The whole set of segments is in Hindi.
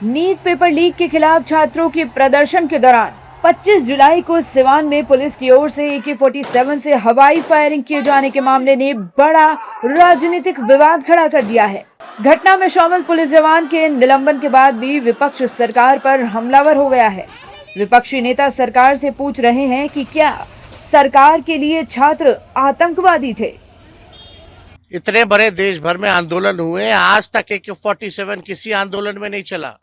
नीट पेपर लीक के खिलाफ छात्रों के प्रदर्शन के दौरान 25 जुलाई को सिवान में पुलिस की ओर से AK-47 से हवाई फायरिंग किए जाने के मामले ने बड़ा राजनीतिक विवाद खड़ा कर दिया है। घटना में शामिल पुलिस जवान के निलंबन के बाद भी विपक्ष सरकार पर हमलावर हो गया है। विपक्षी नेता सरकार से पूछ रहे हैं कि क्या सरकार के लिए छात्र आतंकवादी थे। इतने बड़े देश भर में आंदोलन हुए, आज तक AK-47 किसी आंदोलन में नहीं चला।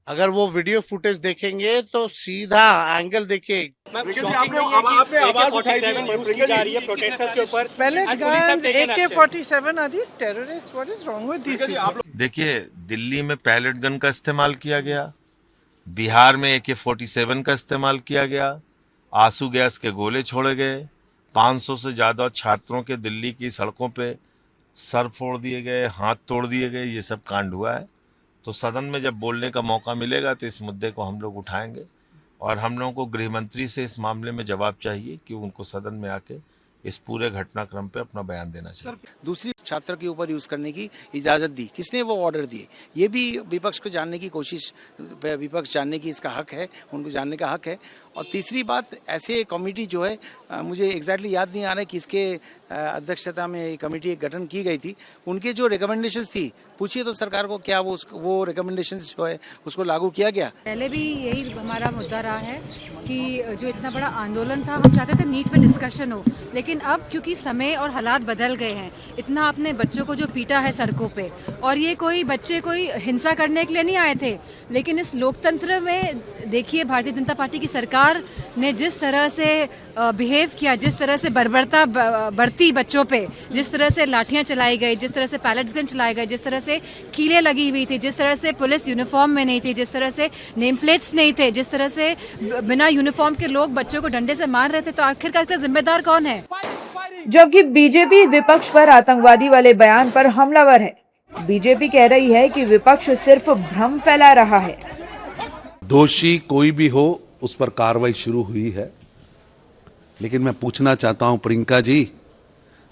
अगर वो वीडियो फुटेज देखेंगे तो सीधा एंगल देखिए। आपने आवाज उठाई थी यूज की जा रही है प्रोटेस्टर्स के ऊपर। पहले AK-47 are these terrorists, what is wrong with this people? देखिए, दिल्ली में पैलेट गन का इस्तेमाल किया गया, बिहार में AK-47 का इस्तेमाल किया गया, आंसू गैस के गोले छोड़े गए, 500 से ज़्यादा छात्रों के दिल्ली की सड़कों पे सर फोड़ दिए गए, हाथ तोड़ दिए गए, ये सब कांड हुआ है। तो सदन में जब बोलने का मौका मिलेगा तो इस मुद्दे को हम लोग उठाएंगे और हम लोगों को गृह मंत्री से इस मामले में जवाब चाहिए कि उनको सदन में आके इस पूरे घटनाक्रम पे अपना बयान देना चाहिए। दूसरी छात्र के ऊपर यूज करने की इजाजत दी, किसने वो ऑर्डर दिए, ये भी विपक्ष को जानने की कोशिश, विपक्ष जानने की इसका हक है, उनको जानने का हक है। और तीसरी बात, ऐसे कमेटी जो है, मुझे एग्जैक्टली याद नहीं आ रहा है किसके अध्यक्षता में ये कमेटी गठन की गई थी, उनके जो रिकमेंडेशंस थी, पूछिए तो सरकार को क्या वो रिकमेंडेशंस जो है उसको लागू किया गया। पहले भी यही हमारा मुद्दा रहा है कि जो इतना बड़ा आंदोलन था, हम चाहते थे नीट पे डिस्कशन हो, लेकिन अब क्योंकि समय और हालात बदल गए हैं, इतना अपने बच्चों को जो पीटा है सड़कों पे, और ये कोई बच्चे कोई हिंसा करने के लिए नहीं आए थे, लेकिन इस लोकतंत्र में देखिए भारतीय जनता पार्टी की सरकार ने जिस तरह से बिहेव किया, जिस तरह से बर्बरता बरती बच्चों पे, जिस तरह से लाठियां चलाई गई, जिस तरह से पैलेट्स गन चलाए गए, जिस तरह से कीलें लगी हुई थी, जिस तरह से पुलिस यूनिफॉर्म में नहीं थी, जिस तरह से नेम प्लेट्स नहीं थे, जिस तरह से बिना यूनिफॉर्म के लोग बच्चों को डंडे से मार रहे थे, तो आखिरकार इसका जिम्मेदार कौन है? जबकि बीजेपी विपक्ष पर आतंकवादी वाले बयान पर हमलावर है। बीजेपी कह रही है कि विपक्ष सिर्फ भ्रम फैला रहा है। दोषी कोई भी हो, उस पर कार्रवाई शुरू हुई है, लेकिन मैं पूछना चाहता हूं प्रियंका जी,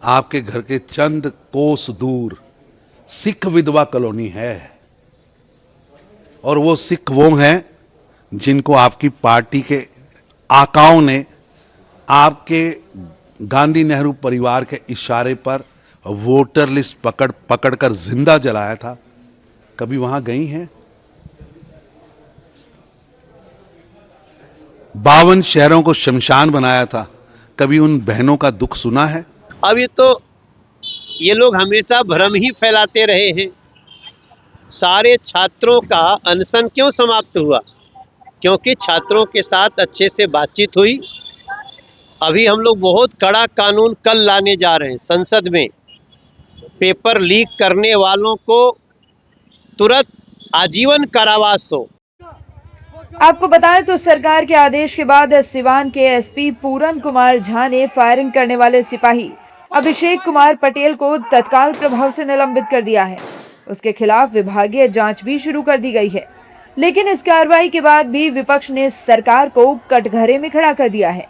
आपके घर के चंद कोस दूर सिख विधवा कॉलोनी है, और वो सिख वो हैं जिनको आपकी पार्टी के आकाओं ने आपके गांधी नेहरू परिवार के इशारे पर वोटर लिस्ट पकड़कर जिंदा जलाया था। कभी वहां गई हैं? 52 शहरों को शमशान बनाया था, कभी उन बहनों का दुख सुना है? अभी तो ये लोग हमेशा भ्रम ही फैलाते रहे हैं। सारे छात्रों का अनशन क्यों समाप्त हुआ? क्योंकि छात्रों के साथ अच्छे से बातचीत हुई। अभी हम लोग बहुत कड़ा कानून कल लाने जा रहे हैं संसद में। पेपर लीक करने वालों को तुरंत आजीवन कारावास हो। आपको बताएं तो सरकार के आदेश के बाद सिवान के SP पूरन कुमार झा ने फायरिंग करने वाले सिपाही अभिषेक कुमार पटेल को तत्काल प्रभाव से निलंबित कर दिया है। उसके खिलाफ विभागीय जांच भी शुरू कर दी गई है, लेकिन इस कार्रवाई के बाद भी विपक्ष ने सरकार को कटघरे में खड़ा कर दिया है।